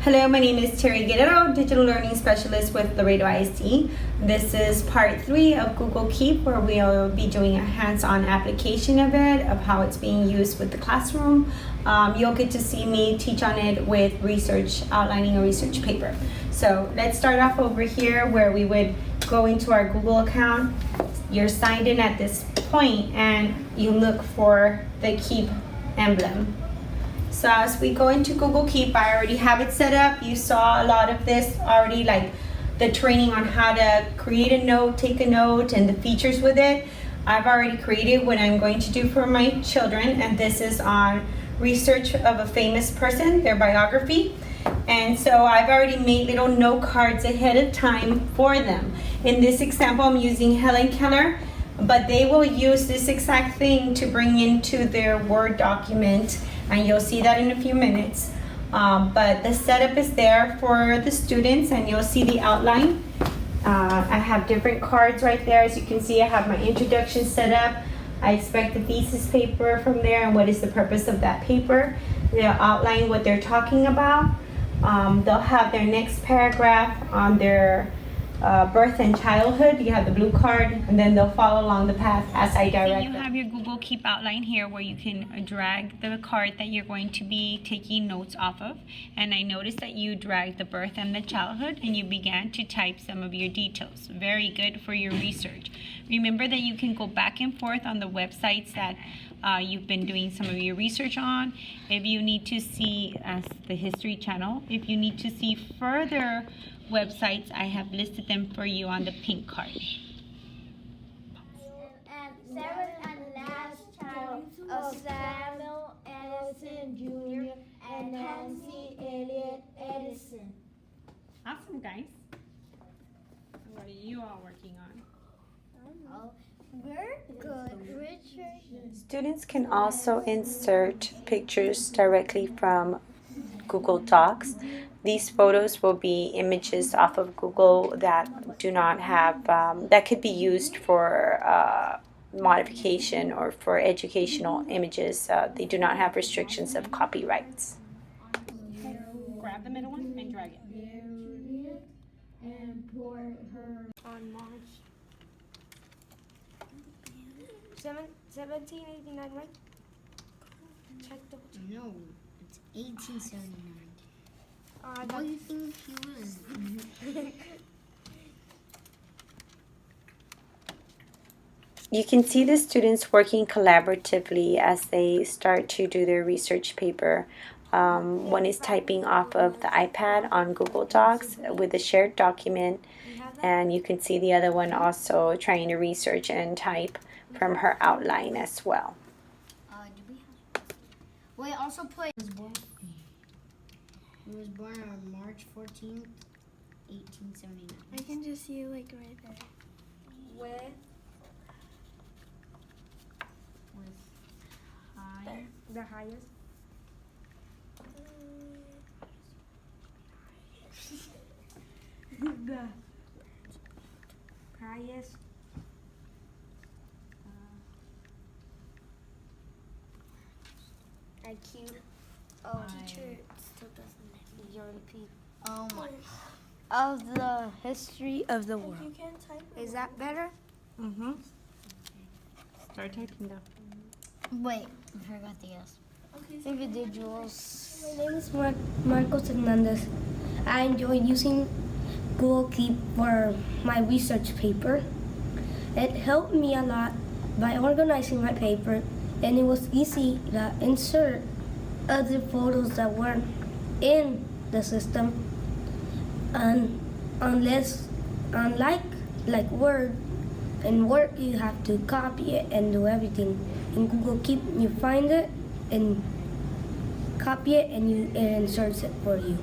Hello, my name is Terry Guerrero, Digital Learning Specialist with Laredo I.S.D. This is part 3 of Google Keep, where we'll be doing a hands-on application of it, of how it's being used with the classroom. You'll get to see me teach on it with research, outlining a research paper. So let's start off over here where we would go into our Google account. You're signed in at this point and you look for the Keep emblem. So as we go into Google Keep, I already have it set up. You saw a lot of this already, like the training on how to create a note, take a note, and the features with it. I've already created what I'm going to do for my children, and this is on research of a famous person, their biography. And so I've already made little note cards ahead of time for them. In this example, I'm using Helen Keller, but they will use this exact thing to bring into their Word document, and you'll see that in a few minutes. But the setup is there for the students, and you'll see the outline. I have different cards right there. As you can see, I have my introduction set up. I expect the thesis paper from there and what is the purpose of that paper. They'll outline what they're talking about. They'll have their next paragraph on their birth and childhood. You have the blue card, and then they'll follow along the path as I direct them. You have your Google Keep outline here where you can drag the card that you're going to be taking notes off of. And I noticed that you dragged the birth and the childhood and you began to type some of your details. Very good for your research. Remember that you can go back and forth on the websites that you've been doing some of your research on. If you need to see, as the History Channel, if you need to see further websites, I have listed them for you on the pink card. And seventh and last child of Samuel Edison Jr. and Nancy Elliott Edison. Awesome, guys. What are you all working on? We're good. Richard. Students can also insert pictures directly from Google Docs. These photos will be images off of Google that do not have, that could be used for modification or for educational images. They do not have restrictions of copyrights. Grab the middle one and drag it. And pour her on March 1789, right? Check the. No, it's 1879. What do you think he was? You can see the students working collaboratively as they start to do their research paper. One is typing off of the iPad on Google Docs with a shared document, and you can see the other one also trying to research and type from her outline as well. Well, I also put he was born on March 14th, 1879. I can just see like right there. Where? Was high. The highest. The highest. IQ. Oh, teacher still doesn't your repeat. Oh my. Of the history of the world. You can type it. Is that better? Mm-hmm. Start typing though. Wait, I forgot the S. Okay. Individuals. My name is Marcos Hernandez. I enjoy using Google Keep for my research paper. It helped me a lot by organizing my paper, and it was easy to insert other photos that weren't in the system. And unlike Word, in Word you have to copy it and do everything. In Google Keep you find it and copy it and it inserts it for you.